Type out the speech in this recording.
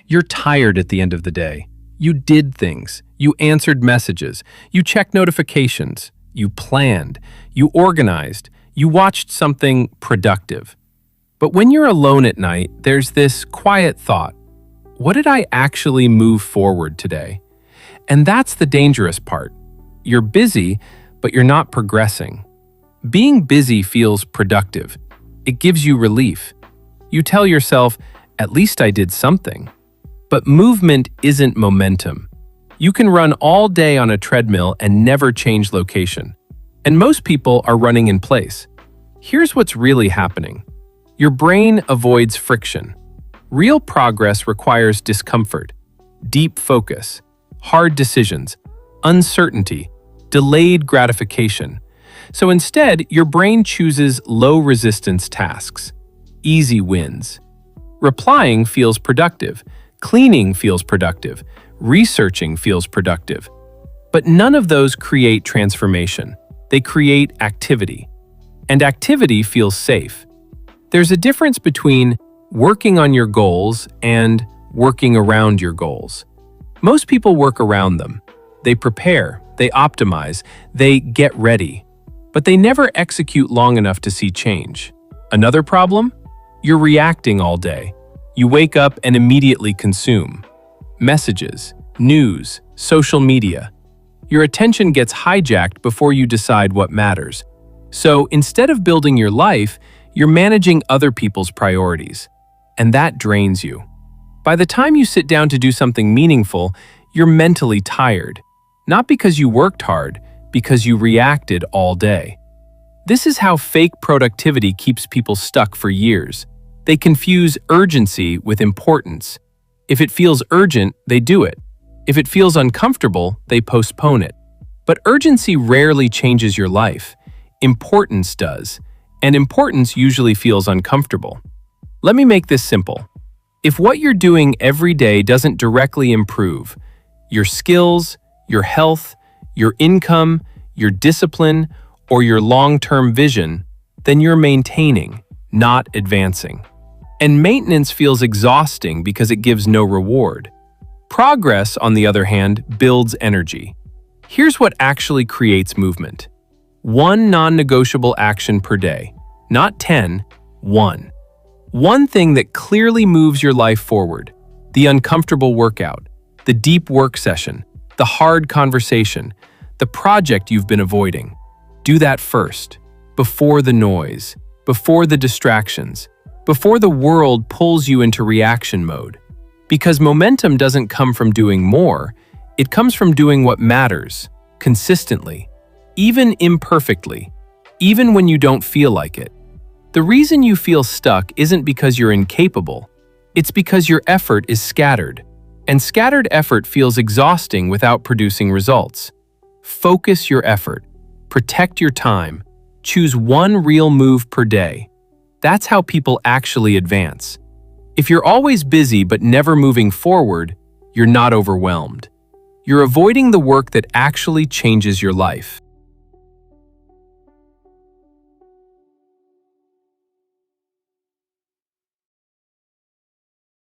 You're tired at the end of the day. You did things. You answered messages. You checked notifications. You planned. You organized. You watched something productive. But when you're alone at night, there's this quiet thought. What did I actually move forward today? And that's the dangerous part. You're busy, but you're not progressing. Being busy feels productive. It gives you relief. You tell yourself, at least I did something. But movement isn't momentum. You can run all day on a treadmill and never change location. And most people are running in place. Here's what's really happening. Your brain avoids friction. Real progress requires discomfort, deep focus, hard decisions, uncertainty, delayed gratification. So instead, your brain chooses low-resistance tasks, easy wins. Replying feels productive, cleaning feels productive, researching feels productive. But none of those create transformation. They create activity. And activity feels safe. There's a difference between working on your goals and working around your goals. Most people work around them. They prepare, they optimize, they get ready. But they never execute long enough to see change. Another problem? You're reacting all day. You wake up and immediately consume. Messages, news, social media. Your attention gets hijacked before you decide what matters. So instead of building your life, you're managing other people's priorities. And that drains you. By the time you sit down to do something meaningful, you're mentally tired. Not because you worked hard, because you reacted all day. This is how fake productivity keeps people stuck for years. They confuse urgency with importance. If it feels urgent, they do it. If it feels uncomfortable, they postpone it. But urgency rarely changes your life. Importance does. And importance usually feels uncomfortable. Let me make this simple. If what you're doing every day doesn't directly improve your skills, your health, your income, your discipline, or your long-term vision, then you're maintaining, not advancing. And maintenance feels exhausting because it gives no reward. Progress, on the other hand, builds energy. Here's what actually creates movement. One non-negotiable action per day. Not 10, one. One thing that clearly moves your life forward. The uncomfortable workout, the deep work session, the hard conversation, the project you've been avoiding. Do that first, before the noise, before the distractions, before the world pulls you into reaction mode. Because momentum doesn't come from doing more, it comes from doing what matters, consistently, even imperfectly, even when you don't feel like it. The reason you feel stuck isn't because you're incapable, it's because your effort is scattered. And scattered effort feels exhausting without producing results. Focus your effort, protect your time, choose one real move per day. That's how people actually advance. If you're always busy but never moving forward, you're not overwhelmed. You're avoiding the work that actually changes your life.